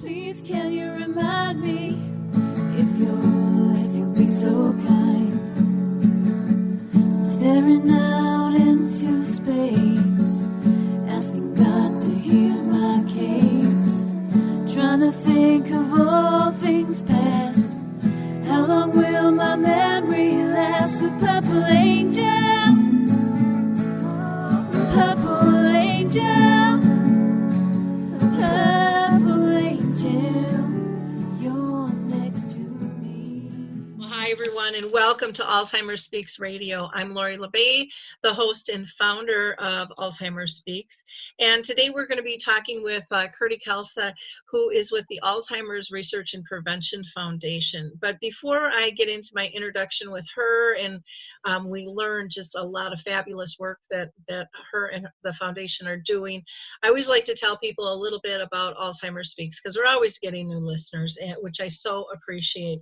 Please can you remind me if you'll be so kind, staring out into space, asking God to hear my case, trying to think of all things past. How long will my memory last? The purple angel, purple angel, purple angel, you're next to me. Well, hi, everyone, and welcome to Alzheimer Speaks Radio. I'm Lori LeBay, the host and founder of Alzheimer Speaks. And today we're going to be talking with Kirti Khalsa, who is with the Alzheimer's Research and Prevention Foundation. But before I get into my introduction with her, and we learn just a lot of fabulous work that her and the foundation are doing, I always like to tell people a little bit about Alzheimer Speaks, because we're always getting new listeners, which I so appreciate.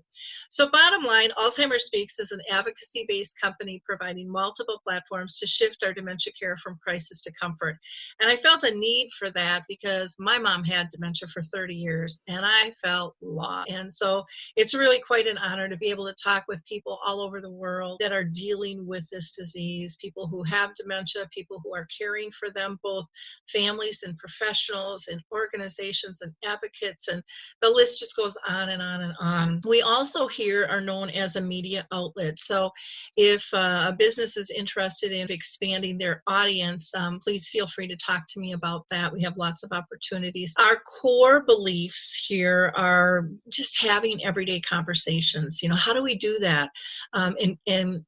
So bottom line, Alzheimer Speaks is an advocacy-based company providing multiple platforms to shift our dementia care from crisis to comfort. And I felt a need for that because my mom had dementia for 30 years and I felt lost. And so it's really quite an honor to be able to talk with people all over the world that are dealing with this disease, people who have dementia, people who are caring for them, both families and professionals and organizations and advocates, and the list just goes on and on and on. We also here are known as a media outlet. So if a business is interested in expanding their audience, please feel free to talk to me about that. We have lots of opportunities. Our core beliefs here are just having everyday conversations. You know, how do we do that? And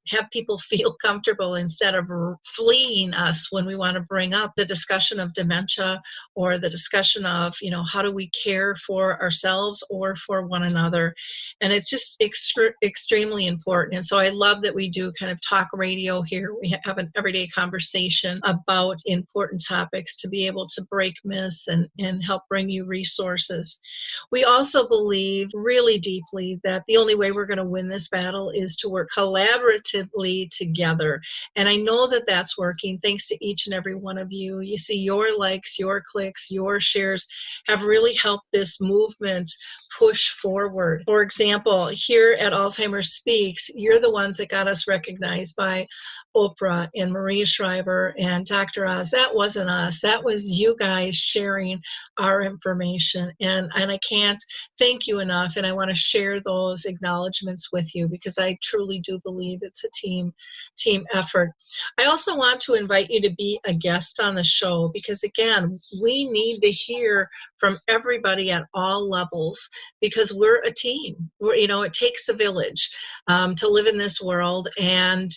have people feel comfortable instead of fleeing us when we want to bring up the discussion of dementia or the discussion of, you know, how do we care for ourselves or for one another? And it's just extremely important. And so I love that we do kind of talk radio here. We have an everyday conversation about important topics to be able to break myths and help bring you resources. We also believe really deeply that the only way we're going to win this battle is to work collaboratively together. And I know that that's working thanks to each and every one of you. You see, your likes, your clicks, your shares have really helped this movement push forward. For example, here at Alzheimer Speaks, you're the ones that got us recognized by Oprah and Maria Shriver and Dr. Oz. That wasn't us. That was you guys sharing our information. And I can't thank you enough. And I want to share those acknowledgments with you because I truly do believe it's a team effort. I also want to invite you to be a guest on the show because, again, we need to hear from everybody at all levels because we're a team. It takes a village to live in this world, and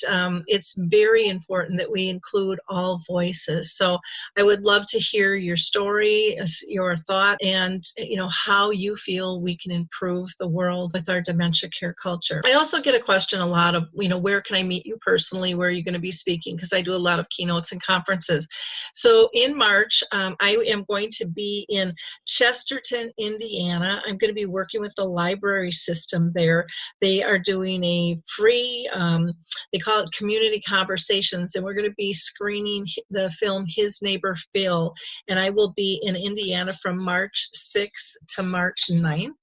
it's very important that we include all voices. So I would love to hear your story, your thought, and how you feel we can improve the world with our dementia care culture. I also get a question a lot of, where can I meet you personally? Where are you going to be speaking? Because I do a lot of keynotes and conferences. So in March, I am going to be in Chesterton, Indiana. I'm going to be working with the library system there. They are doing a free, they call it community conversations, and we're going to be screening the film His Neighbor Phil, and I will be in Indiana from March 6th to March 9th.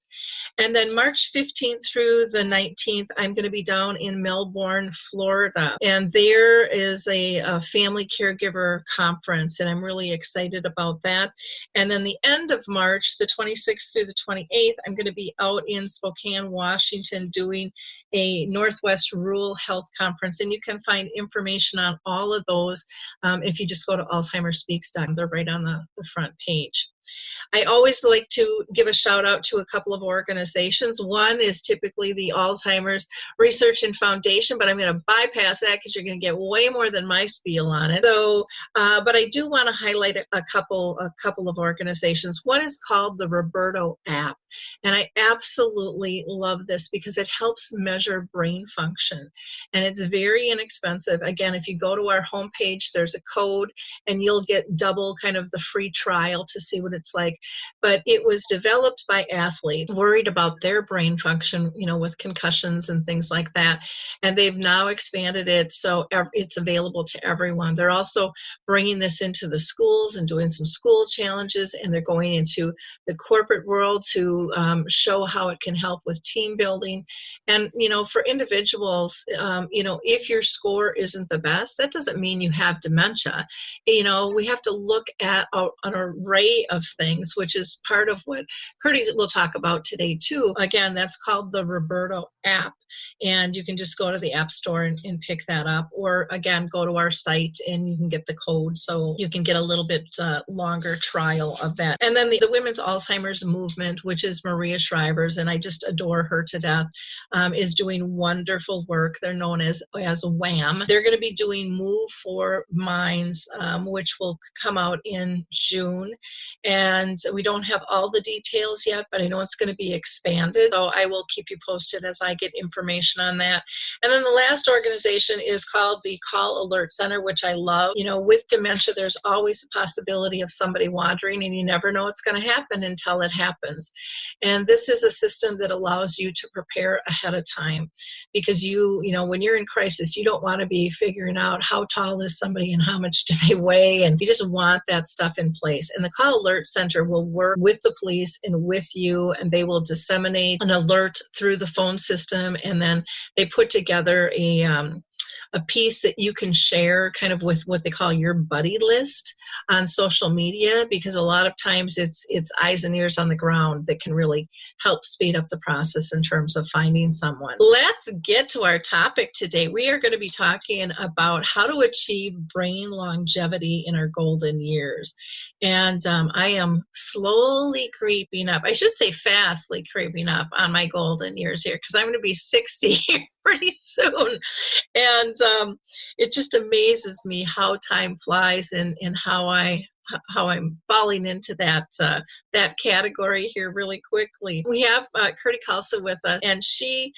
And then March 15th through the 19th, I'm going to be down in Melbourne, Florida. And there is a family caregiver conference, and I'm really excited about that. And then the end of March, the 26th through the 28th, I'm going to be out in Spokane, Washington, doing a Northwest Rural Health Conference. And you can find information on all of those if you just go to alzheimerspeaks.com. They're right on the front page. I always like to give a shout out to a couple of organizations. One is typically the Alzheimer's Research and Foundation, but I'm going to bypass that because you're going to get way more than my spiel on it. So, but I do want to highlight a couple of organizations. One is called the Roberto app, and I absolutely love this because it helps measure brain function, and it's very inexpensive. Again, if you go to our homepage, there's a code, and you'll get double kind of the free trial to see what what it's like. But it was developed by athletes worried about their brain function, with concussions and things like that. And they've now expanded it so it's available to everyone. They're also bringing this into the schools and doing some school challenges, and they're going into the corporate world to show how it can help with team building. And, for individuals, if your score isn't the best, that doesn't mean you have dementia. We have to look at an array of things, which is part of what Kirti will talk about today too. Again, that's called the Roberto app. And you can just go to the App Store and pick that up. Or again, go to our site and you can get the code so you can get a little bit longer trial of that. And then the Women's Alzheimer's Movement, which is Maria Shriver's, and I just adore her to death, is doing wonderful work. They're known as WHAM. They're going to be doing Move for Minds, which will come out in June. And we don't have all the details yet, but I know it's going to be expanded. So I will keep you posted as I get information on that. And then the last organization is called the Call Alert Center, which I love. With dementia, there's always a possibility of somebody wandering, and you never know what's going to happen until it happens. And this is a system that allows you to prepare ahead of time, because when you're in crisis, you don't want to be figuring out how tall is somebody and how much do they weigh, and you just want that stuff in place. And the Call Alert Center will work with the police and with you, and they will disseminate an alert through the phone system, and then they put together a piece that you can share kind of with what they call your buddy list on social media, because a lot of times it's eyes and ears on the ground that can really help speed up the process in terms of finding someone. Let's get to our topic today. We are going to be talking about how to achieve brain longevity in our golden years. And I am slowly creeping up. I should say fastly creeping up on my golden years here, because I'm going to be 60 pretty soon. And it just amazes me how time flies and how I'm falling into that category here really quickly. We have Kirti Khalsa with us, and she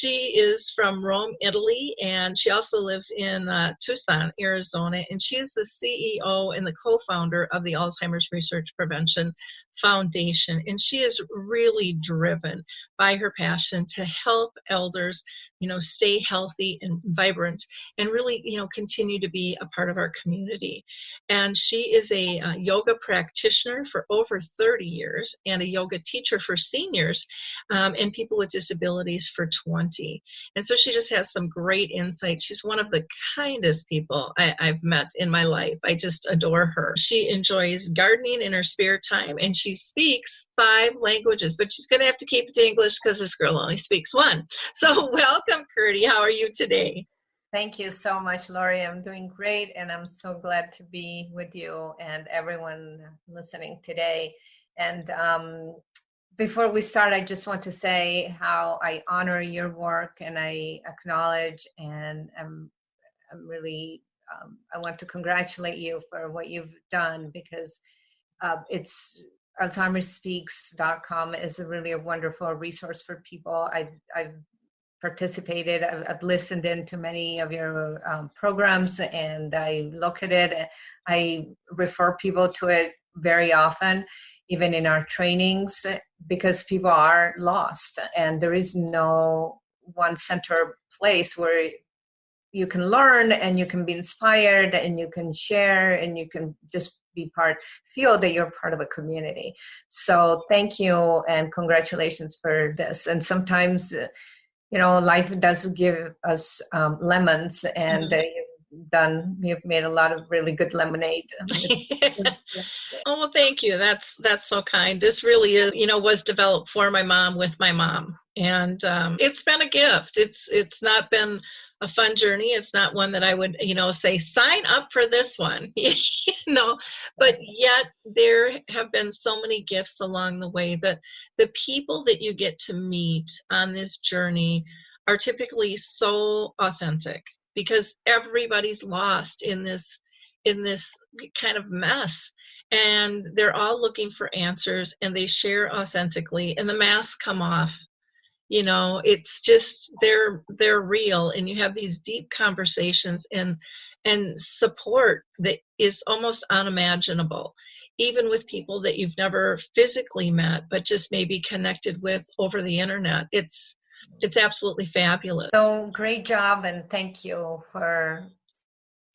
is from Rome, Italy, and she also lives in Tucson, Arizona, and she is the CEO and the co-founder of the Alzheimer's Research Prevention Foundation. And she is really driven by her passion to help elders, stay healthy and vibrant, and really, continue to be a part of our community. And she is a yoga practitioner for over 30 years and a yoga teacher for seniors and people with disabilities for 20. And so she just has some great insight. She's one of the kindest people I've met in my life. I just adore her. She enjoys gardening in her spare time, and she speaks 5 languages, but she's going to have to keep it to English because this girl only speaks 1. So welcome, Kirti. How are you today? Thank you so much, Lori. I'm doing great, and I'm so glad to be with you and everyone listening today. And before we start, I just want to say how I honor your work, and I acknowledge, and I'm really, I want to congratulate you for what you've done, because it's AlzheimerSpeaks.com is really a wonderful resource for people. I've participated, I've listened into many of your programs, and I look at it. I refer people to it very often, even in our trainings, because people are lost, and there is no one center place where you can learn and you can be inspired and you can share and you can just feel that you're part of a community. So thank you and congratulations for this. And sometimes, life does give us lemons, and you've made a lot of really good lemonade. Oh, well, thank you. That's so kind. This really is, was developed for my mom with my mom. And it's been a gift. It's not been a fun journey. It's not one that I would, say, sign up for this one, but yet there have been so many gifts along the way that the people that you get to meet on this journey are typically so authentic, because everybody's lost in this kind of mess, and they're all looking for answers, and they share authentically, and the masks come off. It's just they're real, and you have these deep conversations and support that is almost unimaginable. even with people that you've never physically met, but just maybe connected with over the internet. It's absolutely fabulous. So great job, and thank you for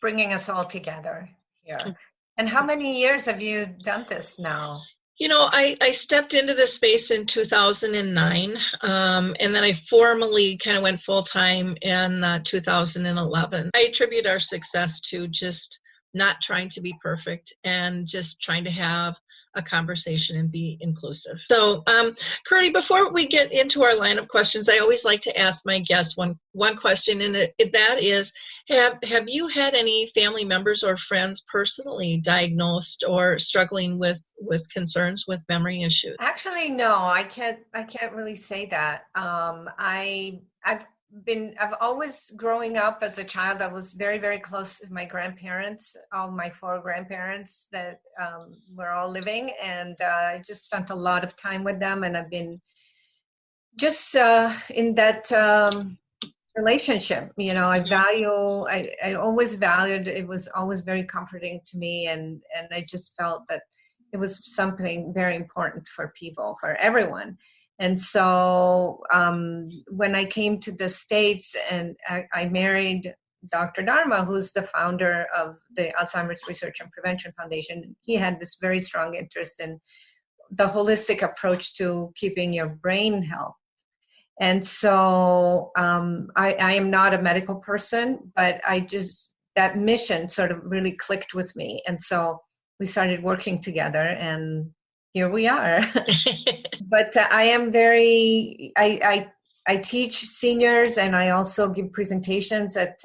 bringing us all together here. And how many years have you done this now? You know, I stepped into this space in 2009, and then I formally kind of went full-time in 2011. I attribute our success to just not trying to be perfect and just trying to have a conversation and be inclusive. So, Kirti, before we get into our line of questions, I always like to ask my guests one question, and that is, have you had any family members or friends personally diagnosed or struggling with concerns with memory issues? Actually, no, I can't really say that. I've always, growing up as a child, I was very, very close to my grandparents, all my 4 grandparents that were all living, and I just spent a lot of time with them, and I've been just in that relationship. You know, I always valued, it was always very comforting to me, and I just felt that it was something very important for people, for everyone. And so when I came to the States and I married Dr. Dharma, who's the founder of the Alzheimer's Research and Prevention Foundation, he had this very strong interest in the holistic approach to keeping your brain health. And so I am not a medical person, but that mission sort of really clicked with me. And so we started working together, and here we are. But I am I teach seniors, and I also give presentations at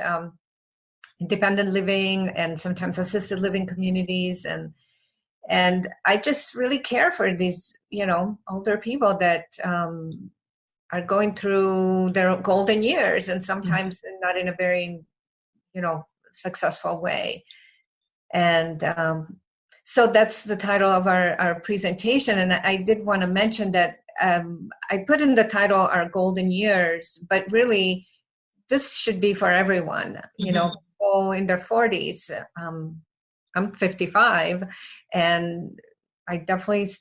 independent living and sometimes assisted living communities. And I just really care for these, older people that are going through their golden years, and sometimes not in a very, successful way. And so that's the title of our presentation. And I did want to mention that I put in the title Our Golden Years, but really this should be for everyone, people in their 40s. I'm 55, and I definitely,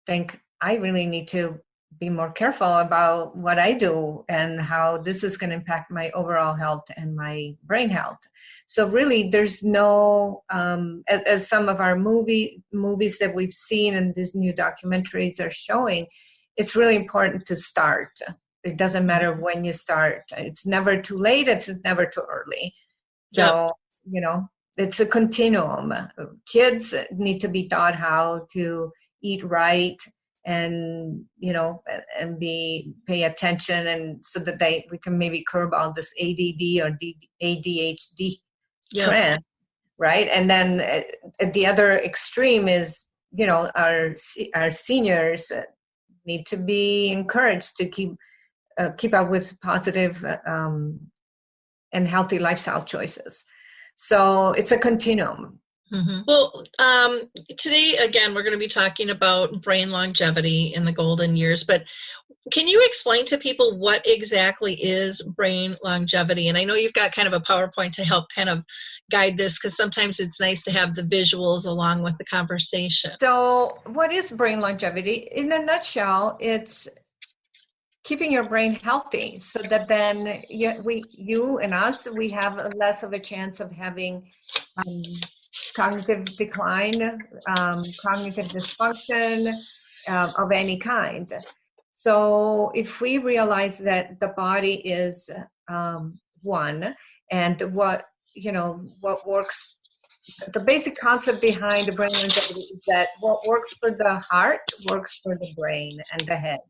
think I really need to be more careful about what I do and how this is going to impact my overall health and my brain health. So really, there's no, as some of our movies that we've seen and these new documentaries are showing, it's really important to start. It doesn't matter when you start. It's never too late. It's never too early. So, it's a continuum. Kids need to be taught how to eat right and, and pay attention, and so that we can maybe curb all this ADD or ADHD trend, right? And then at the other extreme is, our seniors need to be encouraged to keep up with positive and healthy lifestyle choices. So it's a continuum. Mm-hmm. Well, today, again, we're going to be talking about brain longevity in the golden years, but can you explain to people what exactly is brain longevity? And I know you've got kind of a PowerPoint to help kind of guide this, because sometimes it's nice to have the visuals along with the conversation. So what is brain longevity? In a nutshell, it's keeping your brain healthy so that then you and us, we have less of a chance of having cognitive decline, cognitive dysfunction of any kind. So if we realize that the body is one, and what works, the basic concept behind the brain longevity is that what works for the heart works for the brain and the head.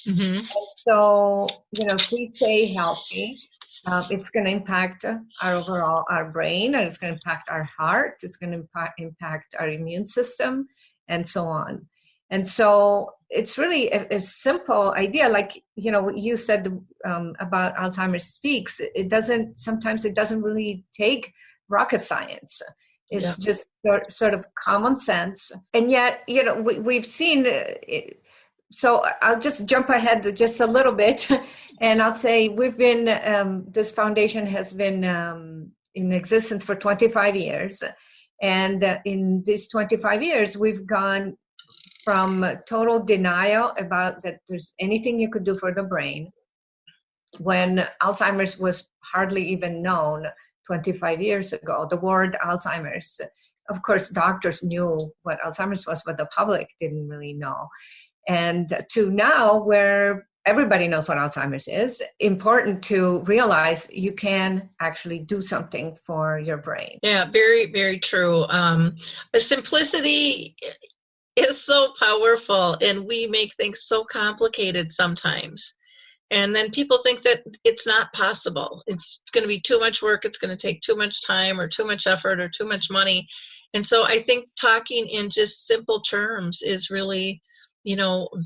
Mm-hmm. And so, if we stay healthy, it's going to impact our brain, and it's going to impact our heart, it's going to impact our immune system, and so on. And so it's really a simple idea, like, what you said about Alzheimer's Speaks. Sometimes it doesn't really take rocket science. It's just sort of common sense. And yet, we've seen it. So I'll just jump ahead just a little bit, and I'll say we've been, this foundation has been in existence for 25 years. And in these 25 years, we've gone from total denial about that there's anything you could do for the brain, when Alzheimer's was hardly even known 25 years ago. The word Alzheimer's, of course, doctors knew what Alzheimer's was, but the public didn't really know. And to now, where everybody knows what Alzheimer's is, important to realize you can actually do something for your brain. Yeah, very, very true. The simplicity is so powerful, and we make things so complicated sometimes. And then people think that it's not possible. It's going to be too much work. It's going to take too much time or too much effort or too much money. And so I think talking in just simple terms is really,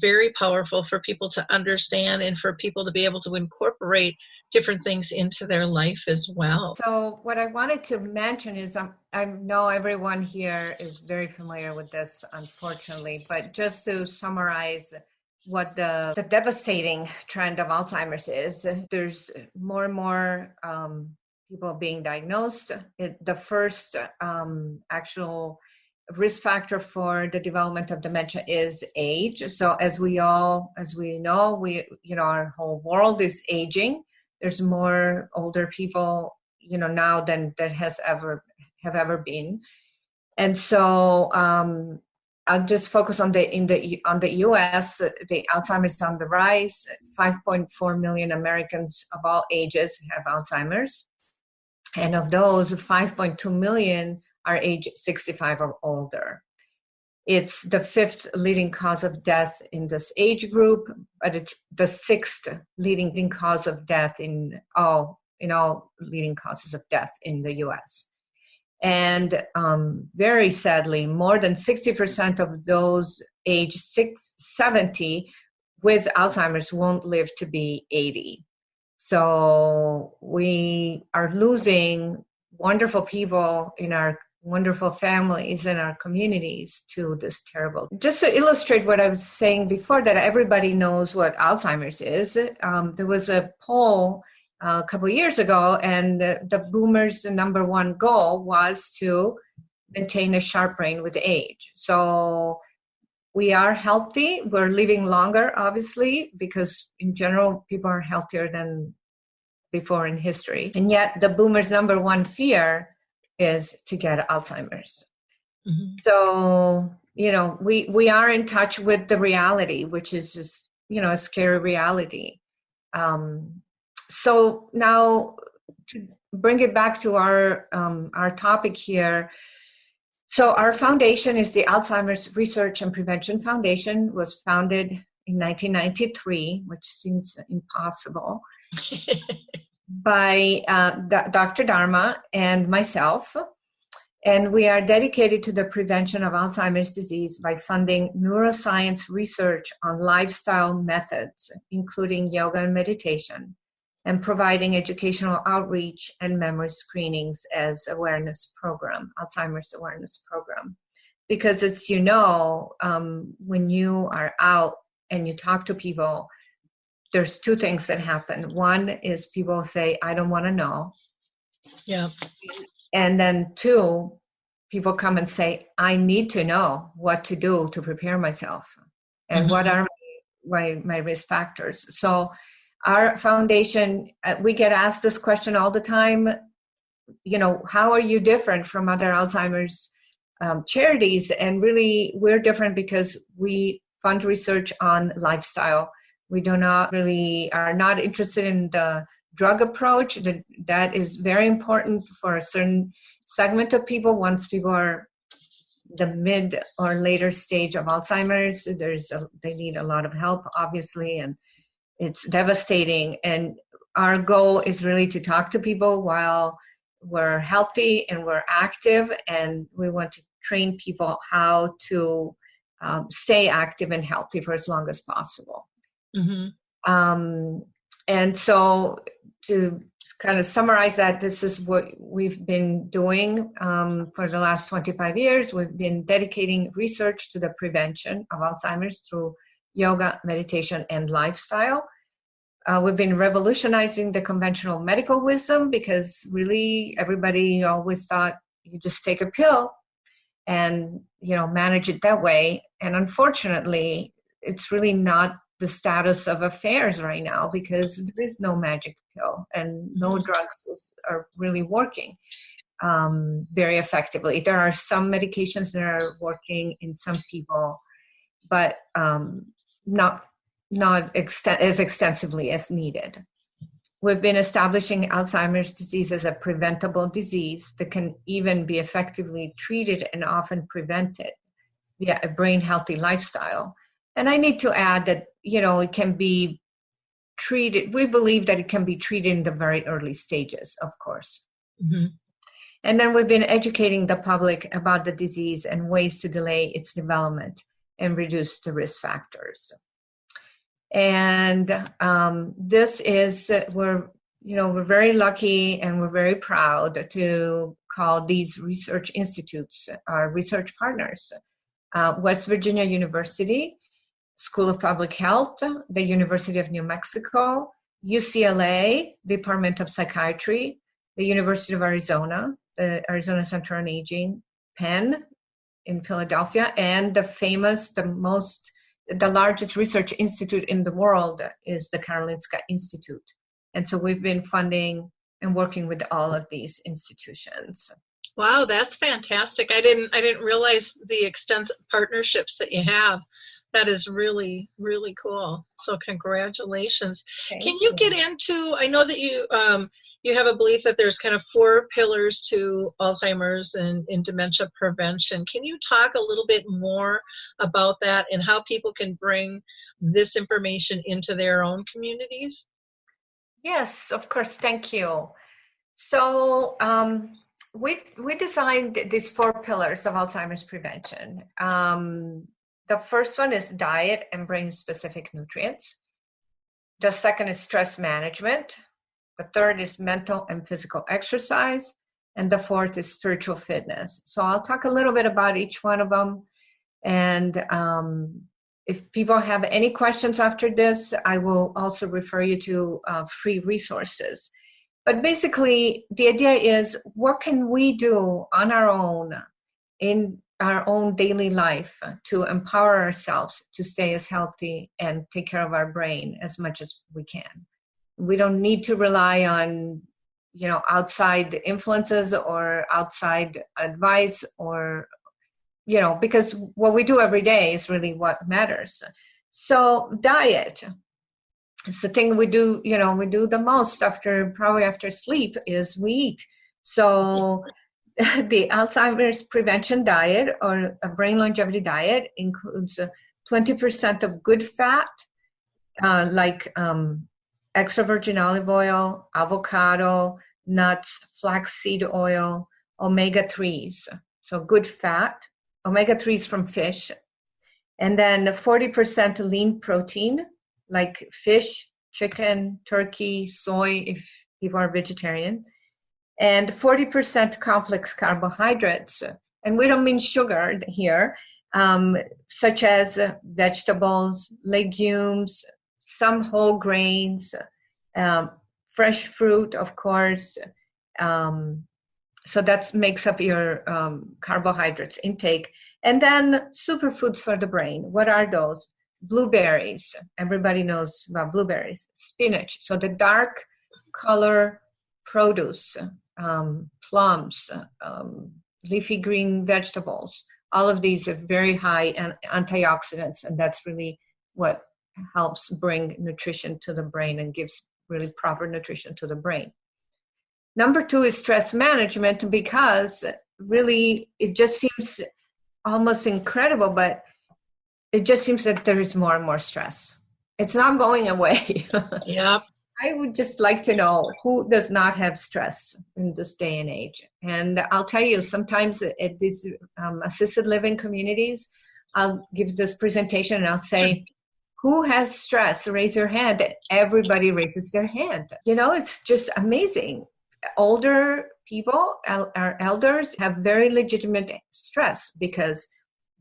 very powerful for people to understand and for people to be able to incorporate different things into their life as well. So what I wanted to mention is I know everyone here is very familiar with this, unfortunately, but just to summarize what the devastating trend of Alzheimer's is, there's more and more people being diagnosed. The first actual risk factor for the development of dementia is age. So as we know, our whole world is aging. There's more older people, now than there have ever been. And so I'll just focus on the U.S. The Alzheimer's is on the rise. 5.4 million Americans of all ages have Alzheimer's, and of those, 5.2 million are age 65 or older. It's the fifth leading cause of death in this age group, but it's the sixth leading cause of death in all leading causes of death in the U.S. And very sadly, more than 60% of those age 70 with Alzheimer's won't live to be 80. So we are losing wonderful people in our wonderful families and our communities to this terrible. Just to illustrate what I was saying before, that everybody knows what Alzheimer's is, there was a poll a couple of years ago, and the boomers' number one goal was to maintain a sharp brain with age. So we are healthy. We're living longer, obviously, because in general, people are healthier than before in history. And yet the boomers' number one fear is to get Alzheimer's. Mm-hmm. So, we are in touch with the reality, which is just, a scary reality. So now to bring it back to our topic here. So our foundation is the Alzheimer's Research and Prevention Foundation. Was founded in 1993, which seems impossible, by Dr. Dharma and myself. And we are dedicated to the prevention of Alzheimer's disease by funding neuroscience research on lifestyle methods, including yoga and meditation, and providing educational outreach and memory screenings as Alzheimer's awareness program. Because as when you are out and you talk to people, there's two things that happen. One is people say, I don't want to know. Yeah. And then two, people come and say, I need to know what to do to prepare myself. And what are my risk factors? So our foundation, we get asked this question all the time, how are you different from other Alzheimer's charities? And really, we're different because we fund research on lifestyle. We are not interested in the drug approach. That is very important for a certain segment of people. Once people are the mid or later stage of Alzheimer's, they need a lot of help, obviously, and it's devastating. And our goal is really to talk to people while we're healthy and we're active, and we want to train people how to stay active and healthy for as long as possible. Mm-hmm. And so to kind of summarize that, this is what we've been doing for the last 25 years. We've been dedicating research to the prevention of Alzheimer's through yoga, meditation, and lifestyle. We've been revolutionizing the conventional medical wisdom, because really everybody always thought you just take a pill and, manage it that way. And unfortunately, it's really not the status of affairs right now, because there is no magic pill and no drugs are really working very effectively. There are some medications that are working in some people, but not as extensively as needed. We've been establishing Alzheimer's disease as a preventable disease that can even be effectively treated and often prevented via a brain healthy lifestyle. And I need to add that, it can be treated. We believe that it can be treated in the very early stages, of course. Mm-hmm. And then we've been educating the public about the disease and ways to delay its development and reduce the risk factors. And this is, we're very lucky and we're very proud to call these research institutes our research partners. West Virginia University School of Public Health, the University of New Mexico, UCLA, Department of Psychiatry, the University of Arizona, the Arizona Center on Aging, Penn in Philadelphia, and the largest research institute in the world is the Karolinska Institute. And so we've been funding and working with all of these institutions. Wow, that's fantastic. I didn't realize the extensive partnerships that you have. That is really, really cool. So congratulations. Can you get into, I know that you have a belief that there's kind of 4 pillars to Alzheimer's and in dementia prevention. Can you talk a little bit more about that and how people can bring this information into their own communities? Yes, of course. Thank you. So we designed these 4 pillars of Alzheimer's prevention. The first one is diet and brain-specific nutrients. The second is stress management. The third is mental and physical exercise. And the fourth is spiritual fitness. So I'll talk a little bit about each one of them. And if people have any questions after this, I will also refer you to free resources. But basically, the idea is, what can we do on our own in our own daily life to empower ourselves to stay as healthy and take care of our brain as much as we can? We don't need to rely on, outside influences or outside advice or, because what we do every day is really what matters. So diet, it's the thing we do, we do the most probably after sleep is we eat. So the Alzheimer's prevention diet or a brain longevity diet includes 20% of good fat, like extra virgin olive oil, avocado, nuts, flaxseed oil, omega-3s. So good fat, omega-3s from fish. And then 40% lean protein, like fish, chicken, turkey, soy, if people are vegetarian. And 40% complex carbohydrates. And we don't mean sugar here, such as vegetables, legumes, some whole grains, fresh fruit, of course. So that makes up your carbohydrates intake. And then superfoods for the brain. What are those? Blueberries. Everybody knows about blueberries. Spinach. So the dark color produce, plums, leafy green vegetables. All of these are very high in antioxidants, and that's really what helps bring nutrition to the brain and gives really proper nutrition to the brain. Number 2 is stress management, because really it just seems almost incredible, but it just seems that there is more and more stress. It's not going away. Yep. I would just like to know who does not have stress in this day and age. And I'll tell you, sometimes at these assisted living communities, I'll give this presentation and I'll say, who has stress? Raise your hand. Everybody raises their hand. It's just amazing. Older people, our elders, have very legitimate stress because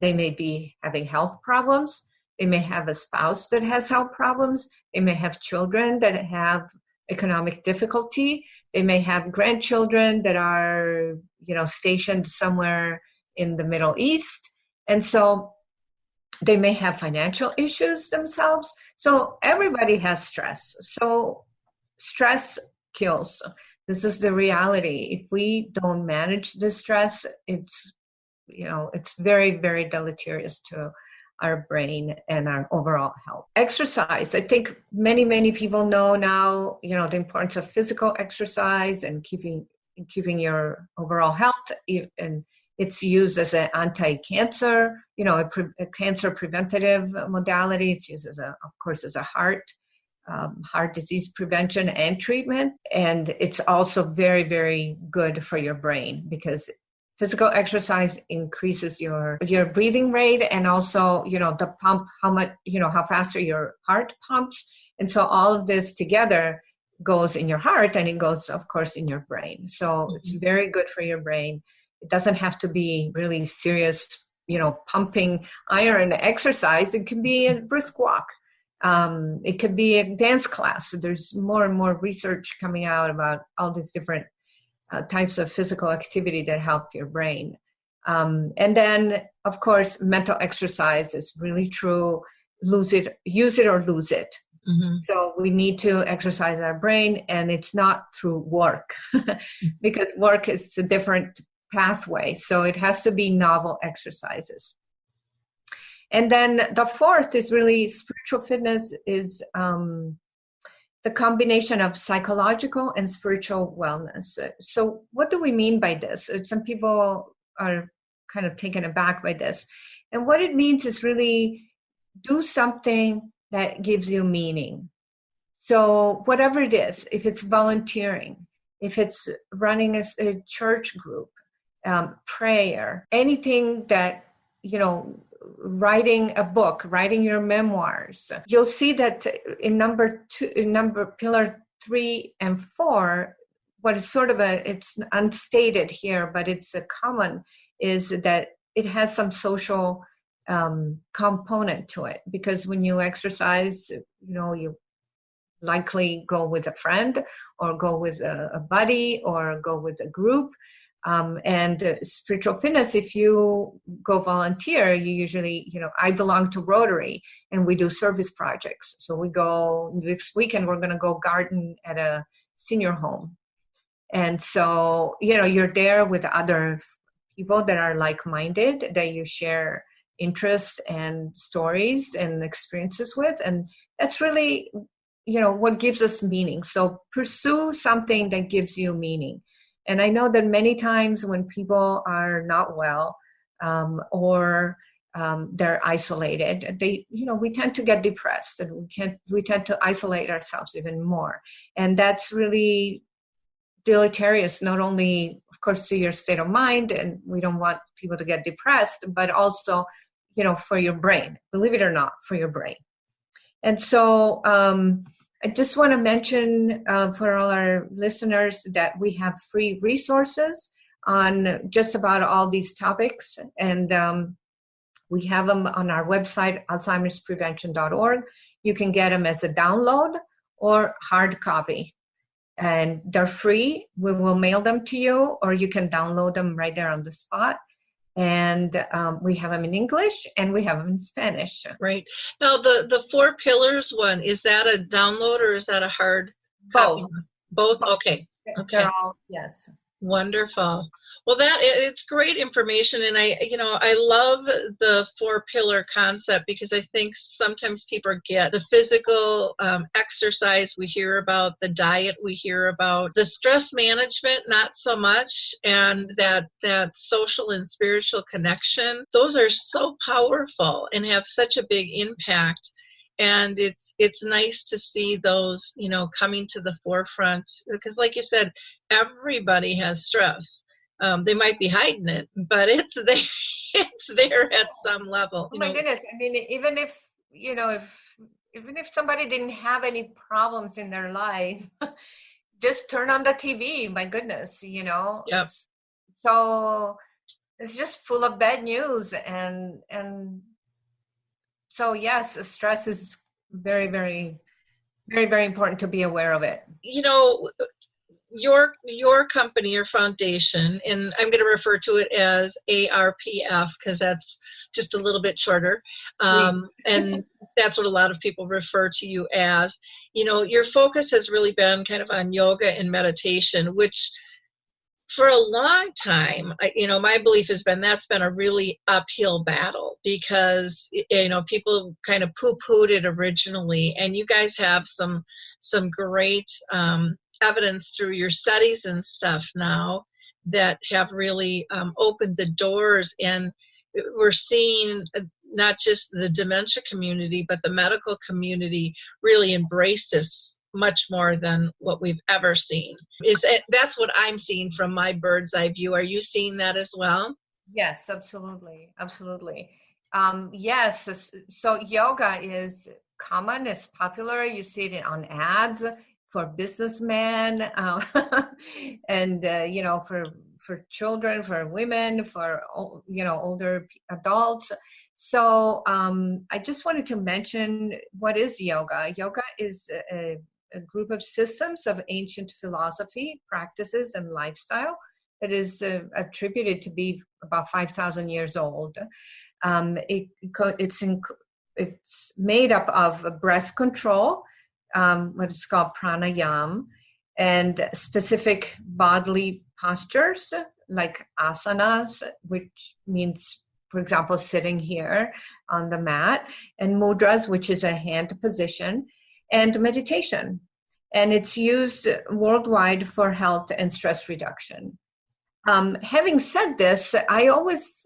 they may be having health problems. They may have a spouse that has health problems. They may have children that have economic difficulty. They may have grandchildren that are, stationed somewhere in the Middle East. And so they may have financial issues themselves. So everybody has stress. So stress kills. This is the reality. If we don't manage the stress, it's very, very deleterious to our brain and our overall health. Exercise. I think many people know now, the importance of physical exercise and keeping your overall health, and it's used as an anti-cancer, a cancer preventative modality. It's used as of course, as a heart disease prevention and treatment. And it's also very, very good for your brain, because physical exercise increases your breathing rate, and also, the pump, how faster your heart pumps. And so all of this together goes in your heart, and it goes, of course, in your brain. So it's very good for your brain. It doesn't have to be really serious, pumping iron exercise. It can be a brisk walk. It could be a dance class. There's more and more research coming out about all these different types of physical activity that help your brain. And then, of course, mental exercise is really true. Use it or lose it. Mm-hmm. So we need to exercise our brain, and it's not through work because work is a different pathway. So it has to be novel exercises. And then the fourth is really spiritual fitness is the combination of psychological and spiritual wellness. So what do we mean by this? Some people are kind of taken aback by this. And what it means is really do something that gives you meaning. So whatever it is, if it's volunteering, if it's running a church group, prayer, anything that, writing a book, writing your memoirs, you'll see that in pillar 3 and 4, what is sort of it's unstated here, but it's a common, is that it has some social component to it. Because when you exercise, you likely go with a friend or go with a buddy or go with a group. And spiritual fitness, if you go volunteer, you usually, I belong to Rotary, and we do service projects. So we go, this weekend, we're going to go garden at a senior home. And so, you're there with other people that are like-minded, that you share interests and stories and experiences with. And that's really, what gives us meaning. So pursue something that gives you meaning. And I know that many times when people are not well or they're isolated, we tend to get depressed, and we tend to isolate ourselves even more. And that's really deleterious, not only, of course, to your state of mind, and we don't want people to get depressed, but also, for your brain, believe it or not, for your brain. And so I just want to mention for all our listeners that we have free resources on just about all these topics. And we have them on our website, alzheimersprevention.org. You can get them as a download or hard copy. And they're free. We will mail them to you, or you can download them right there on the spot. And we have them in English, and we have them in Spanish. Right. Now, the 4 pillars one, is that a download or is that a hard copy? Both? Okay. They're all, yes. Wonderful. Well, it's great information, and I love the 4-pillar concept, because I think sometimes people get the physical exercise we hear about, the diet we hear about, the stress management not so much, and that social and spiritual connection. Those are so powerful and have such a big impact. And it's nice to see those, coming to the forefront, because like you said, everybody has stress. They might be hiding it, but it's there. It's there at some level. Oh my goodness! I mean, even if somebody didn't have any problems in their life, just turn on the TV. My goodness, Yep. So it's just full of bad news, and so yes, stress is very, very, very, very important to be aware of it. your company, your foundation, and I'm going to refer to it as ARPF because that's just a little bit shorter, and that's what a lot of people refer to you as. Your focus has really been kind of on yoga and meditation, which for a long time, my belief has been that's been a really uphill battle because, people kind of poo-pooed it originally, and you guys have some great evidence through your studies and stuff now that have really opened the doors, and we're seeing not just the dementia community, but the medical community really embrace this much more than what we've ever seen. That's what I'm seeing from my bird's eye view. Are you seeing that as well? Yes, absolutely. Absolutely. Yes. So yoga is common, it's popular. You see it on ads for businessmen, and, for children, for women, for, older adults. So I just wanted to mention, what is yoga? Yoga is a group of systems of ancient philosophy, practices, and lifestyle that is attributed to be about 5,000 years old. It's made up of breath control, what is called pranayama, and specific bodily postures like asanas, which means, for example, sitting here on the mat, and mudras, which is a hand position, and meditation. And it's used worldwide for health and stress reduction. Having said this, I always,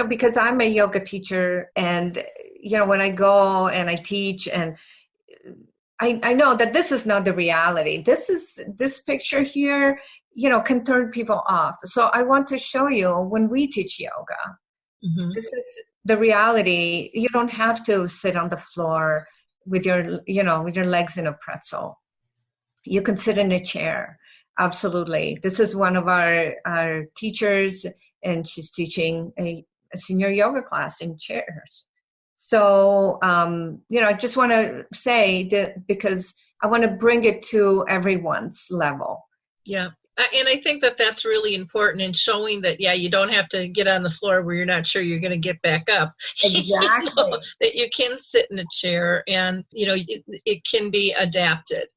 because I'm a yoga teacher, and, when I go and I teach, and I know that this is not the reality. This picture here, can turn people off. So I want to show you, when we teach yoga, this is the reality. You don't have to sit on the floor with your legs in a pretzel. You can sit in a chair. Absolutely. This is one of our teachers, and she's teaching a senior yoga class in chairs. So, I just want to say that because I want to bring it to everyone's level. Yeah. And I think that that's really important in showing that, you don't have to get on the floor where you're not sure you're going to get back up. Exactly. That you can sit in a chair, and, it can be adapted.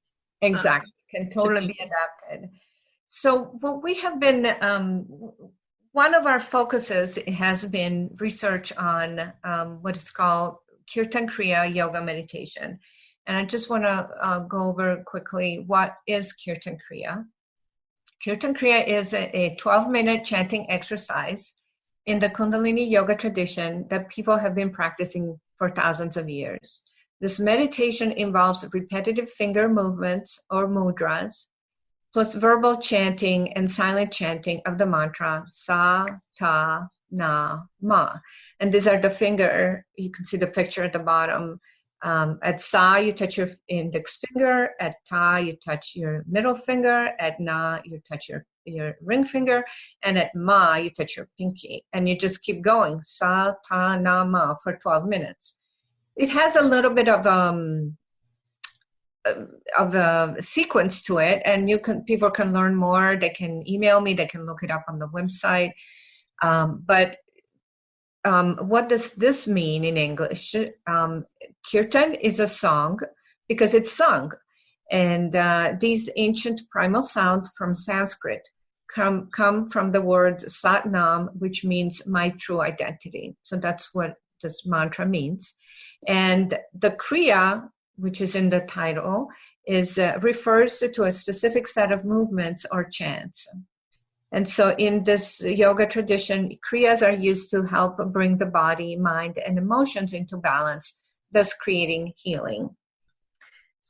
Exactly. Can totally be adapted. So what we have been, one of our focuses has been research on what is called Kirtan Kriya Yoga Meditation. And I just want to go over quickly, what is Kirtan Kriya? Kirtan Kriya is a 12-minute chanting exercise in the Kundalini yoga tradition that people have been practicing for thousands of years. This meditation involves repetitive finger movements or mudras, plus verbal chanting and silent chanting of the mantra Sa, Ta, Na, Ma. And these are the finger, you can see the picture at the bottom. At Sa, you touch your index finger. At Ta, you touch your middle finger. At Na, you touch your ring finger. And at Ma, you touch your pinky. And you just keep going, Sa, Ta, Na, Ma, for 12 minutes. It has a little bit of a sequence to it, and people can learn more. They can email me. They can look it up on the website. But what does this mean in English? Kirtan is a song because it's sung, and these ancient primal sounds from Sanskrit come from the word Satnam, which means my true identity. So that's what this mantra means. And the Kriya, which is in the title, refers to a specific set of movements or chants. And so in this yoga tradition, Kriyas are used to help bring the body, mind, and emotions into balance, thus creating healing.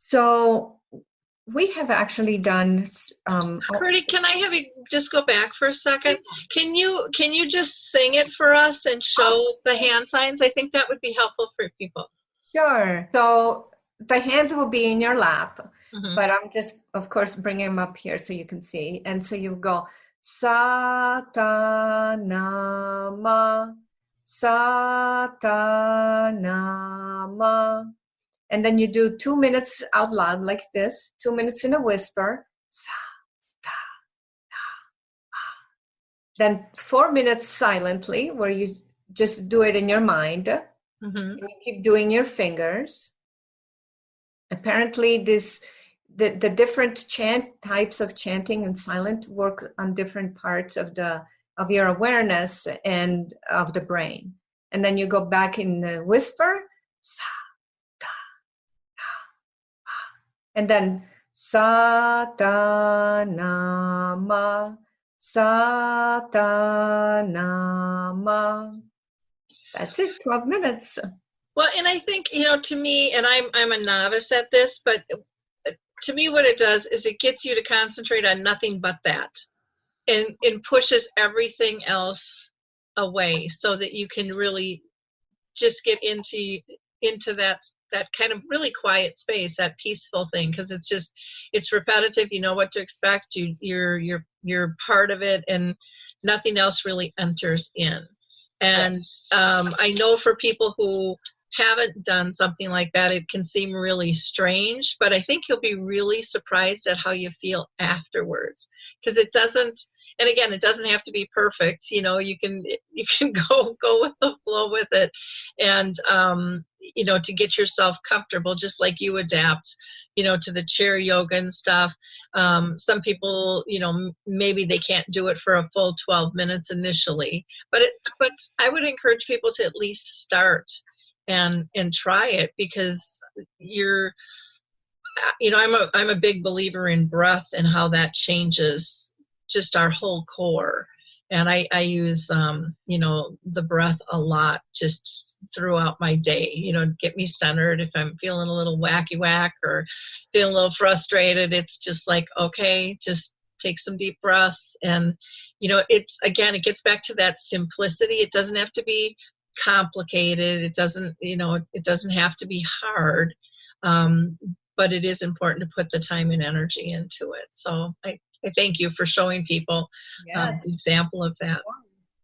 So we have actually done... Kirti, can I have you just go back for a second? Can you just sing it for us and show the hand signs? I think that would be helpful for people. Sure. So the hands will be in your lap, but I'm just, of course, bringing them up here so you can see. And so you go Sa, Ta, Na, Ma, Sa, Ta, Na, Ma. And then you do 2 minutes out loud like this, 2 minutes in a whisper, Sa, Ta, Then 4 minutes silently, where you just do it in your mind. Mm-hmm. And you keep doing your fingers. Apparently, the different types of chanting and silent work on different parts of your awareness and of the brain. And then you go back in the whisper, sa, da, na, ma. And then sa, da, na, ma, sa, da, na, ma. That's it, 12 minutes. Well, and I think, to me, and I'm a novice at this, but to me what it does is it gets you to concentrate on nothing but that, and pushes everything else away so that you can really just get into that kind of really quiet space, that peaceful thing, because it's repetitive. You know what to expect. You're part of it, and nothing else really enters in. And I know for people who haven't done something like that, it can seem really strange, but I think you'll be really surprised at how you feel afterwards, because it doesn't have to be perfect. You can go with the flow with it, and to get yourself comfortable, just like you adapt to the chair yoga and stuff. Some people, maybe they can't do it for a full 12 minutes initially, but I would encourage people to at least start and try it, because I'm a big believer in breath and how that changes just our whole core. And I use, the breath a lot just throughout my day, get me centered. If I'm feeling a little wacky whack or feeling a little frustrated, it's just like, okay, just take some deep breaths. And, it gets back to that simplicity. It doesn't have to be complicated. It doesn't have to be hard. But it is important to put the time and energy into it. So I thank you for showing people an example of that.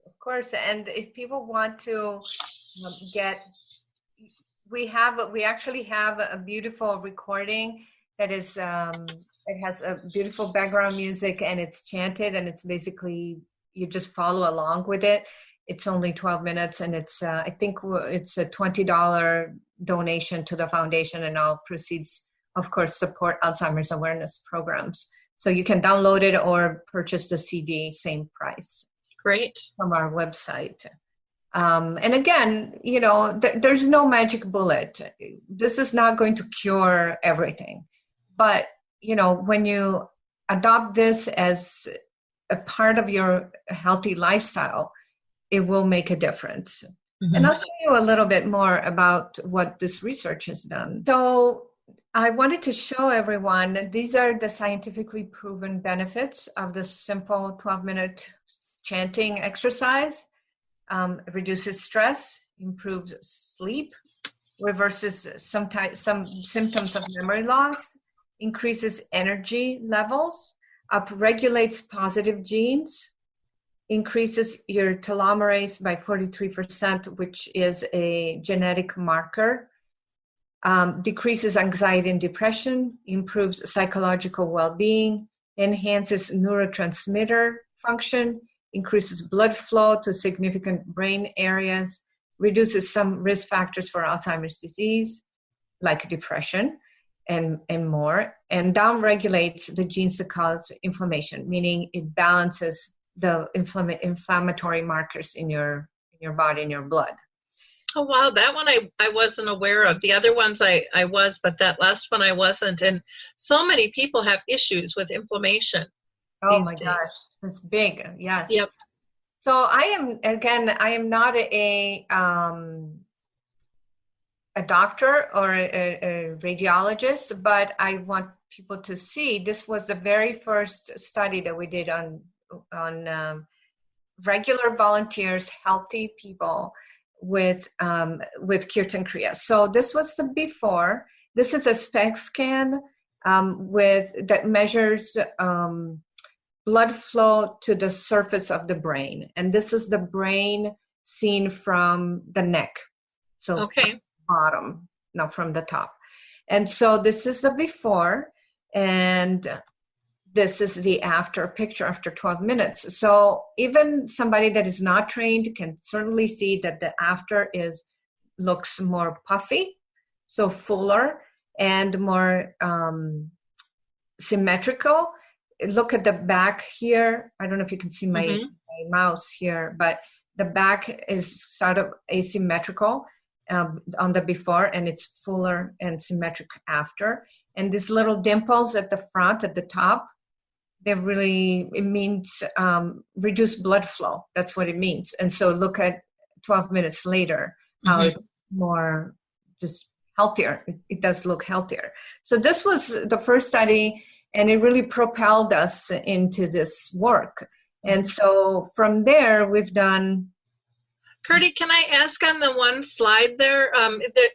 Of course. And if people want to we actually have a beautiful recording that is, it has a beautiful background music, and it's chanted, and it's basically, you just follow along with it. It's only 12 minutes, and it's, I think it's a $20 donation to the foundation, and all proceeds, of course, support Alzheimer's awareness programs. So you can download it or purchase the CD, same price. Great. From our website. And again, there's no magic bullet. This is not going to cure everything. But, when you adopt this as a part of your healthy lifestyle, it will make a difference. Mm-hmm. And I'll show you a little bit more about what this research has done. So I wanted to show everyone that these are the scientifically proven benefits of the simple 12-minute chanting exercise. Reduces stress, improves sleep, reverses some symptoms of memory loss, increases energy levels, upregulates positive genes, increases your telomerase by 43%, which is a genetic marker, decreases anxiety and depression, improves psychological well-being, enhances neurotransmitter function, increases blood flow to significant brain areas, reduces some risk factors for Alzheimer's disease, like depression and more, and downregulates the genes that cause inflammation, meaning it balances the inflammatory markers in your body, in your blood. Oh, wow. That one I wasn't aware of. The other ones I was, but that last one I wasn't. And so many people have issues with inflammation. Oh my gosh, it's big. Yes. Yep. So I am not a doctor or a radiologist, but I want people to see this was the very first study that we did on regular volunteers, healthy people with Kirti Kriya. So this was the before. This is a SPECT scan that measures blood flow to the surface of the brain. And this is the brain seen from the neck. So okay. From the bottom, not from the top. And so this is the before. And this is the after picture after 12 minutes. So even somebody that is not trained can certainly see that the after looks more puffy, so fuller and more symmetrical. Look at the back here. I don't know if you can see my mouse here, but the back is sort of asymmetrical on the before, and it's fuller and symmetric after. And these little dimples at the front, at the top, it means reduced blood flow. That's what it means. And so look at 12 minutes later, how it's more just healthier. It does look healthier. So this was the first study, and it really propelled us into this work. And so from there, we've done. Kirti, can I ask on the one slide there,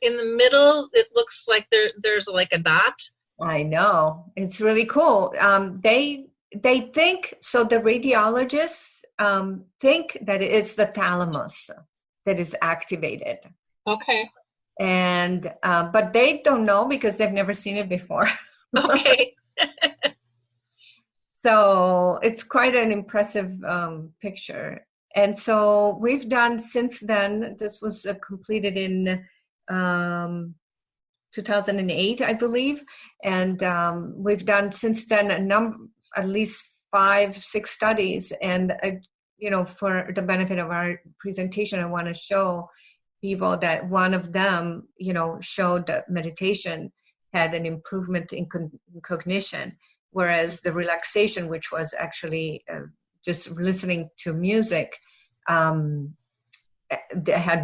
in the middle, it looks like there's like a dot. I know. It's really cool. They think, so the radiologists think that it's the thalamus that is activated. Okay. And, but they don't know because they've never seen it before. Okay. So it's quite an impressive picture. And so we've done since then, this was completed in 2008, I believe. And we've done since then at least 5-6 studies. And, for the benefit of our presentation, I want to show people that one of them, showed that meditation had an improvement in cognition, whereas the relaxation, which was actually just listening to music, had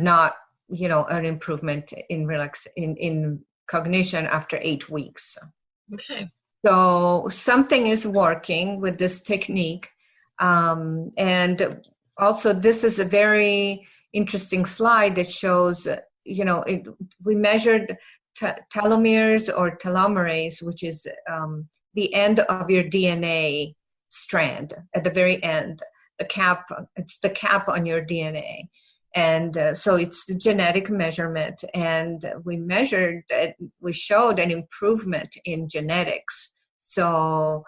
not, an improvement in cognition after 8 weeks. Okay. So something is working with this technique. And also this is a very interesting slide that shows, we measured telomeres or telomerase, which is the end of your DNA strand at the very end. It's the cap on your DNA. And so it's the genetic measurement. And we showed an improvement in genetics. So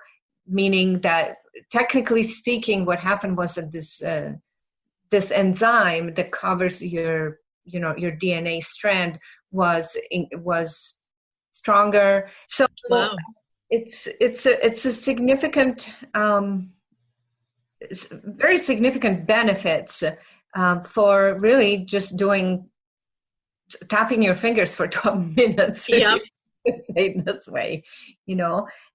meaning that technically speaking, what happened was that this enzyme that covers your DNA strand was stronger. So wow. It's a significant, very significant benefits for really just tapping your fingers for 12 minutes. Yeah. Say it this way,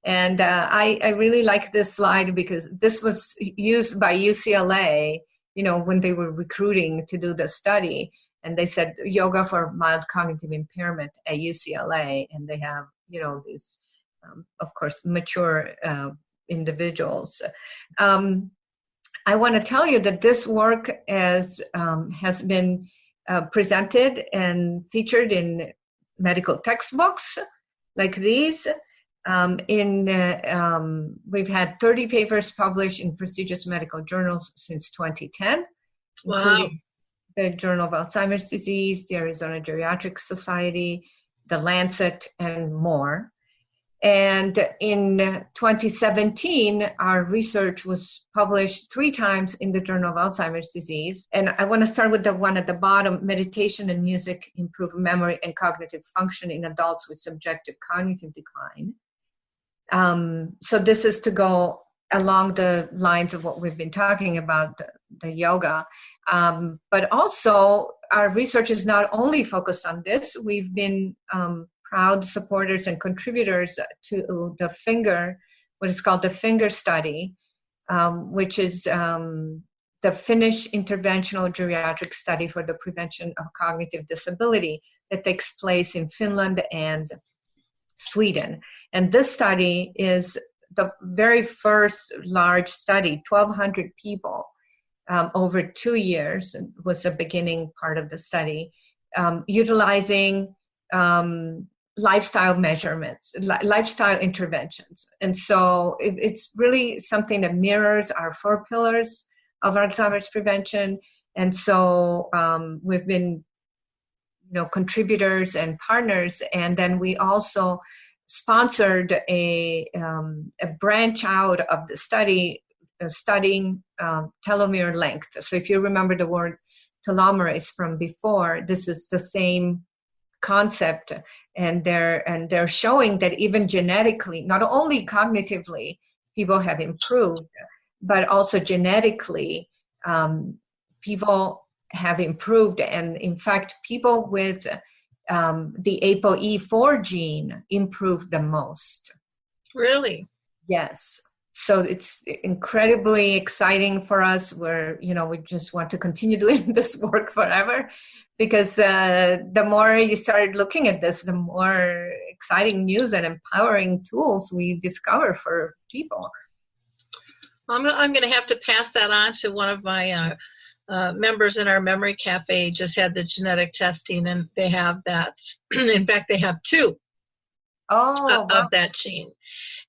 And I really like this slide because this was used by UCLA, when they were recruiting to do the study. And they said yoga for mild cognitive impairment at UCLA. And they have, these, of course, mature individuals. I want to tell you that this work has been presented and featured in medical textbooks like these. We've had 30 papers published in prestigious medical journals since 2010, including the Journal of Alzheimer's Disease, the Arizona Geriatric Society, the Lancet, and more. And in 2017, our research was published 3 times in the Journal of Alzheimer's Disease. And I want to start with the one at the bottom: meditation and music improve memory and cognitive function in adults with subjective cognitive decline. So this is to go along the lines of what we've been talking about, the yoga. But also, our research is not only focused on this. We've been proud supporters and contributors to what is called the FINGER study, which is the Finnish interventional geriatric study for the prevention of cognitive disability that takes place in Finland and Sweden. And this study is the very first large study, 1,200 people over 2 years was the beginning part of the study, utilizing lifestyle measurements, lifestyle interventions. And so it's really something that mirrors our 4 pillars of Alzheimer's prevention. And so we've been, contributors and partners. And then we also sponsored a branch out of the study studying telomere length. So if you remember the word telomerase from before, this is the same concept, and they're showing that even genetically, not only cognitively, people have improved, but also genetically, people have improved. And in fact, people with the ApoE4 gene improved the most. Really? Yes. So it's incredibly exciting for us. We just want to continue doing this work forever, because the more you start looking at this, the more exciting news and empowering tools we discover for people. I'm going to have to pass that on to one of my members in our memory cafe. Just had the genetic testing, and they have that. In fact, they have two wow. of that gene.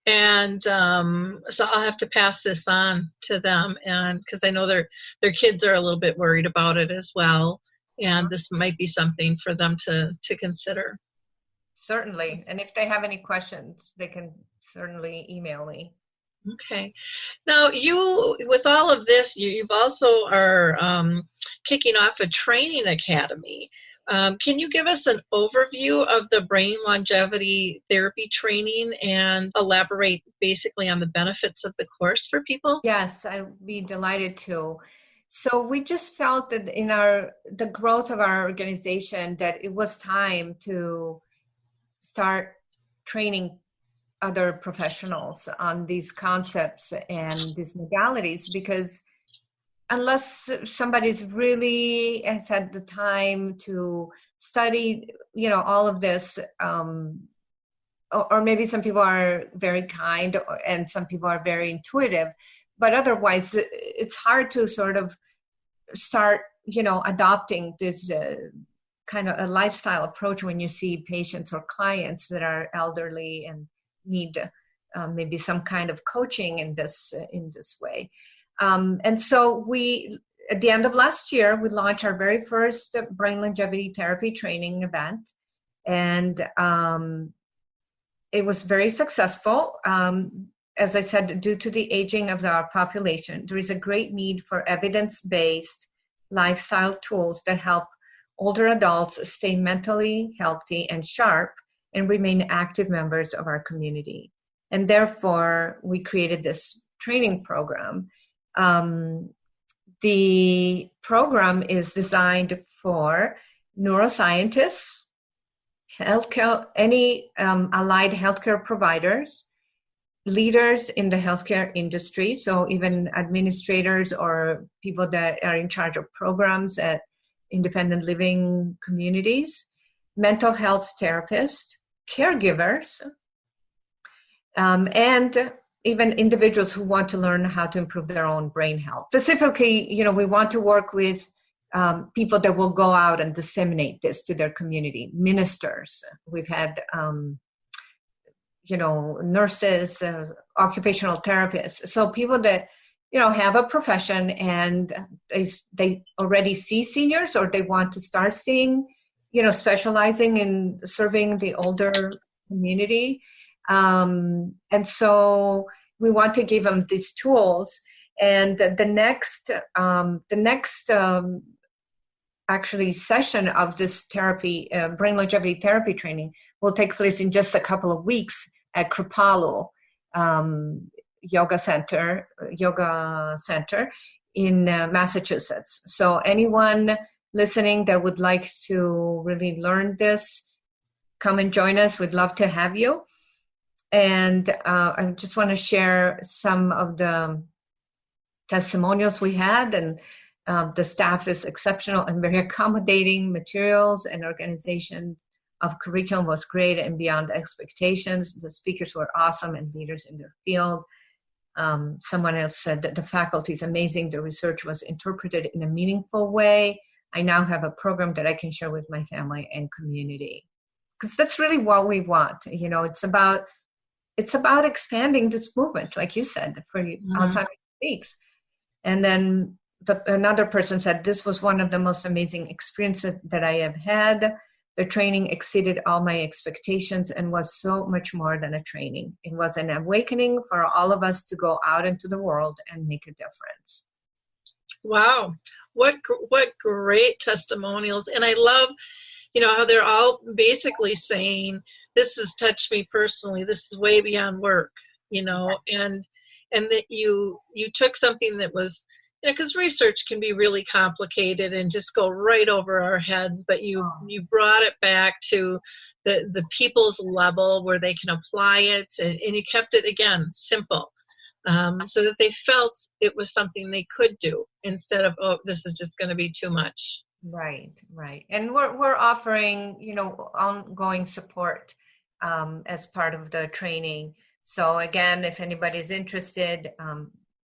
And so I'll have to pass this on to them, and because I know their kids are a little bit worried about it as well, and this might be something for them to consider. Certainly. And if they have any questions, they can certainly email me. Okay. Now, you, with all of this, you've also are kicking off a training academy. Can you give us an overview of the brain longevity therapy training and elaborate basically on the benefits of the course for people? Yes, I'd be delighted to. So we just felt that in the growth of our organization, that it was time to start training other professionals on these concepts and these modalities, because unless somebody's really has had the time to study, all of this, or maybe some people are very kind and some people are very intuitive, but otherwise it's hard to sort of start, adopting this kind of a lifestyle approach when you see patients or clients that are elderly and need maybe some kind of coaching in this way. And so we, at the end of last year, we launched our very first brain longevity therapy training event. And it was very successful. As I said, due to the aging of our population, there is a great need for evidence-based lifestyle tools that help older adults stay mentally healthy and sharp and remain active members of our community. And therefore, we created this training program. The program is designed for neuroscientists, healthcare, any allied healthcare providers, leaders in the healthcare industry, so even administrators or people that are in charge of programs at independent living communities, mental health therapists, caregivers, and even individuals who want to learn how to improve their own brain health. Specifically, we want to work with people that will go out and disseminate this to their community, ministers. We've had, nurses, occupational therapists. So people that, have a profession and they already see seniors, or they want to start seeing, specializing in serving the older community. And so we want to give them these tools. And the next actually session of this therapy, brain longevity therapy training, will take place in just a couple of weeks at Kripalu Yoga Center in Massachusetts. So anyone listening that would like to really learn this, come and join us. We'd love to have you. And I just want to share some of the testimonials we had, and the staff is exceptional and very accommodating. Materials and organization of curriculum was great and beyond expectations. The speakers were awesome and leaders in their field. Someone else said that the faculty is amazing. The research was interpreted in a meaningful way. I now have a program that I can share with my family and community. Because that's really what we want. It's about expanding this movement, like you said, for Alzheimer's Speaks. And then another person said, this was one of the most amazing experiences that I have had. the training exceeded all my expectations and was so much more than a training. It was an awakening for all of us to go out into the world and make a difference. Wow. What great testimonials. And I love, how they're all basically saying, this has touched me personally. This is way beyond work, and that you took something that was, because research can be really complicated and just go right over our heads, but you brought it back to the people's level where they can apply it, and you kept it, again, simple, so that they felt it was something they could do instead of, oh, this is just going to be too much. Right. And we're offering, ongoing support as part of the training. So again, if anybody's interested,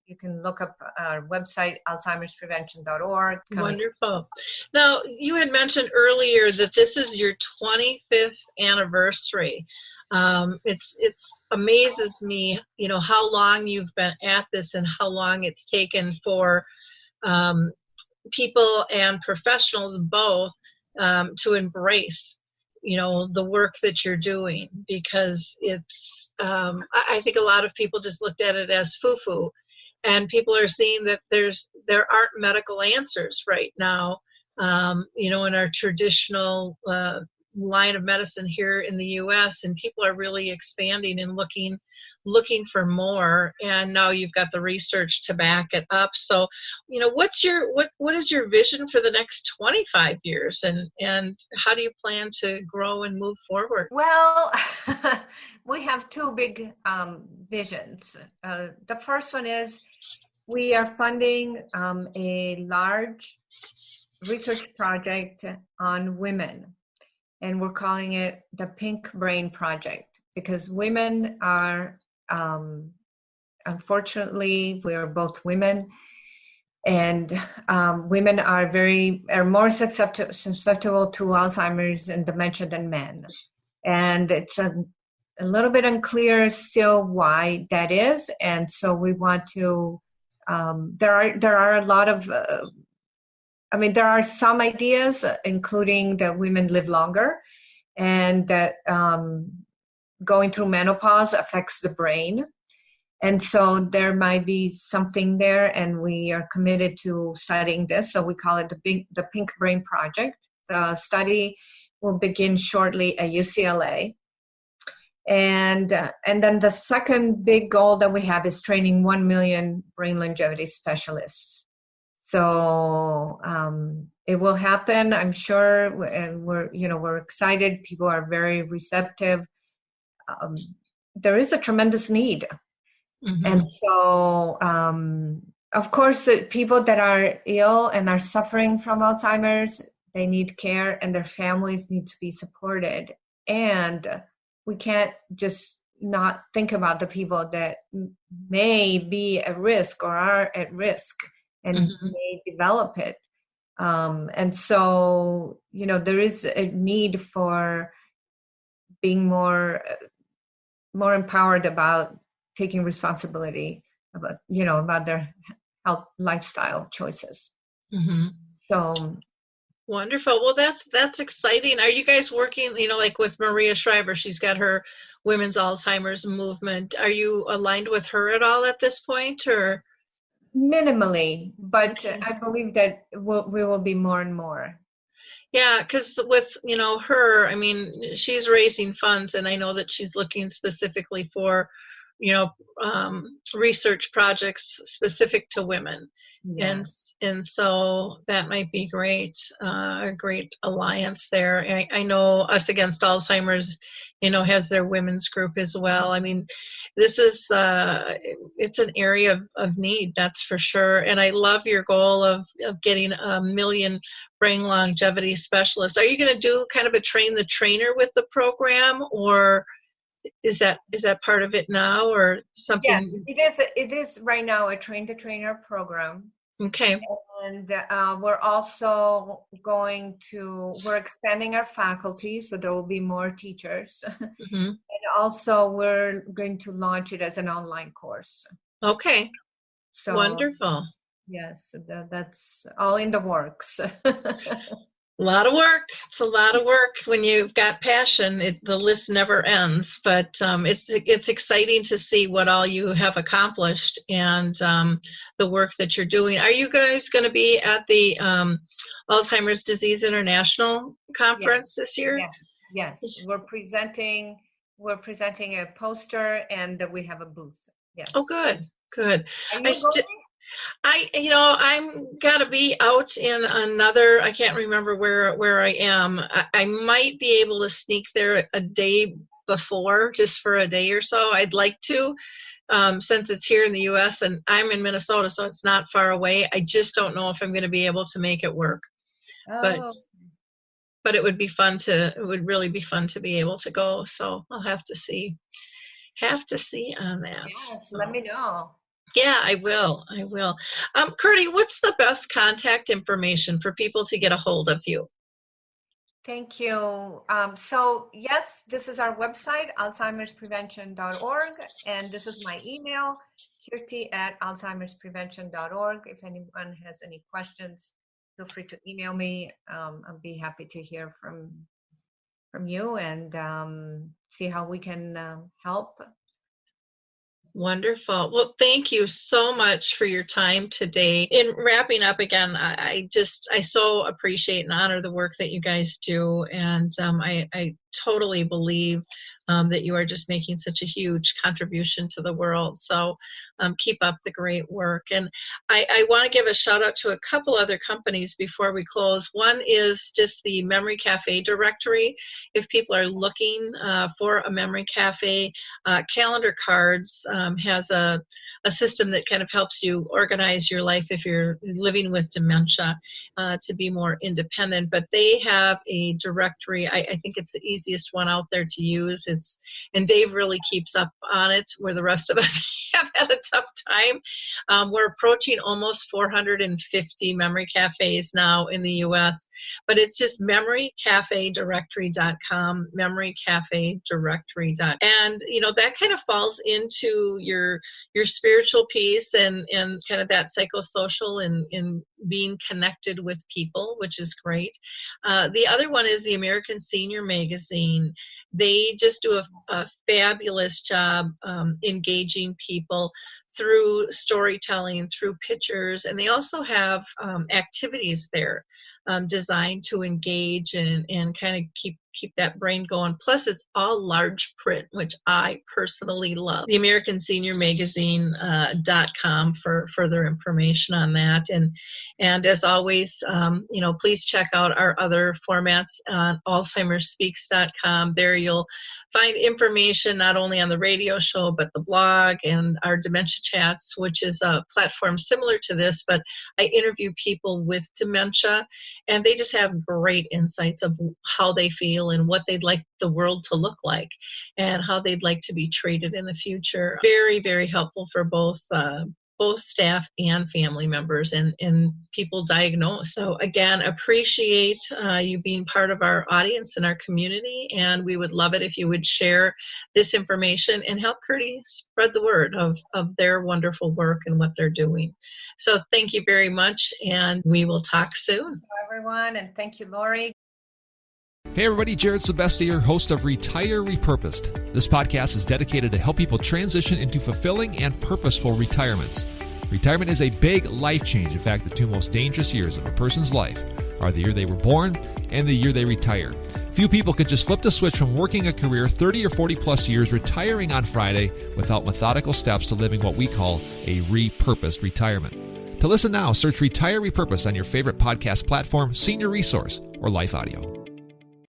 you can look up our website, alzheimersprevention.org. Wonderful. Now, you had mentioned earlier that this is your 25th anniversary. It's amazes me, how long you've been at this and how long it's taken for people and professionals both to embrace the work that you're doing, because it's I think a lot of people just looked at it as foo-foo, and people are seeing that there aren't medical answers right now in our traditional line of medicine here in the US, and people are really expanding and looking for more, and now you've got the research to back it up. So what is your vision for the next 25 years, and how do you plan to grow and move forward? Well, we have two big visions. The first one is we are funding a large research project on women, and we're calling it the Pink Brain Project, because women are, unfortunately, we are both women, and women are more susceptible to Alzheimer's and dementia than men. And it's a little bit unclear still why that is. And so we want to, there are a lot of, there are some ideas, including that women live longer, and that going through menopause affects the brain. And so there might be something there, and we are committed to studying this. So we call it the Pink Brain Project. The study will begin shortly at UCLA. And then the second big goal that we have is training 1 million brain longevity specialists. So it will happen, I'm sure, and we're excited. People are very receptive. There is a tremendous need. Mm-hmm. And so, of course, people that are ill and are suffering from Alzheimer's, they need care, and their families need to be supported. And we can't just not think about the people that may be at risk or are at risk and mm-hmm. may develop it. And so, there is a need for being more empowered about taking responsibility about their health lifestyle choices. Mm-hmm. So wonderful. Well, that's exciting. Are you guys working, like with Maria Shriver? She's got her Women's Alzheimer's movement. Are you aligned with her at all at this point, or? Minimally, but okay. I believe that we will be more and more. Yeah, because with, her, she's raising funds, and I know that she's looking specifically for, research projects specific to women. Yeah. And so that might be great, a great alliance there. I know Us Against Alzheimer's, has their women's group as well. This is, it's an area of need, that's for sure. And I love your goal of getting 1 million brain longevity specialists. Are you going to do kind of a train the trainer with the program, or is that part of it now, or something? Yeah, it is right now a train the trainer program. Okay. And we're also we're expanding our faculty, so there will be more teachers. Mm-hmm. And also we're going to launch it as an online course. Okay. So wonderful. Yes, that's all in the works. A lot of work. It's a lot of work. When you've got passion, the list never ends. But it's exciting to see what all you have accomplished and the work that you're doing. Are you guys going to be at the Alzheimer's Disease International Conference this year? Yes. We're presenting a poster, and we have a booth. Yes. Oh, good. Are you going? I'm got to be out in another, I can't remember where I am. I might be able to sneak there a day before, just for a day or so. I'd like to, since it's here in the U.S. and I'm in Minnesota, so it's not far away. I just don't know if I'm going to be able to make it work. Oh. But it would really be fun to be able to go. So I'll have to see on that. Yes, let me know. Yeah, I will. Kirti, what's the best contact information for people to get a hold of you? Thank you. So yes, this is our website, alzheimersprevention.org, and this is my email, kirti@alzheimersprevention.org. If anyone has any questions, feel free to email me. I'll be happy to hear from you and see how we can help. Wonderful. Well, thank you so much for your time today. In wrapping up again, I so appreciate and honor the work that you guys do. And I totally believe that you are just making such a huge contribution to the world. So keep up the great work. And I want to give a shout out to a couple other companies before we close. One is just the Memory Cafe directory. If people are looking for a memory cafe, Calendar Cards has a system that kind of helps you organize your life if you're living with dementia to be more independent. But they have a directory. I think it's the easiest one out there to use. And Dave really keeps up on it, where the rest of us have had a tough time. We're approaching almost 450 memory cafes now in the U.S., but it's just memorycafedirectory.com, memorycafedirectory.com. And, that kind of falls into your spiritual piece and kind of that psychosocial and being connected with people, which is great. The other one is the American Senior Magazine. They just do a fabulous job engaging people through storytelling, through pictures, and they also have activities there designed to engage and kind of keep that brain going. Plus, it's all large print, which I personally love. The American Senior Magazine.com for further information on that. And as always, please check out our other formats on AlzheimersSpeaks.com. There you'll find information not only on the radio show, but the blog and our Dementia Chats, which is a platform similar to this, but I interview people with dementia, and they just have great insights of how they feel and what they'd like the world to look like and how they'd like to be treated in the future. Very, very helpful for both staff and family members and people diagnosed. So again, appreciate you being part of our audience and our community, and we would love it if you would share this information and help Kirti spread the word of their wonderful work and what they're doing. So thank you very much, and we will talk soon. Hello, everyone, and thank you, Lori. Hey everybody, Jared Sebestier, host of Retire Repurposed. This podcast is dedicated to help people transition into fulfilling and purposeful retirements. Retirement is a big life change. In fact, the two most dangerous years of a person's life are the year they were born and the year they retire. Few people could just flip the switch from working a career 30 or 40 plus years, retiring on Friday without methodical steps to living what we call a repurposed retirement. To listen now, search Retire Repurposed on your favorite podcast platform, Senior Resource, or Life Audio.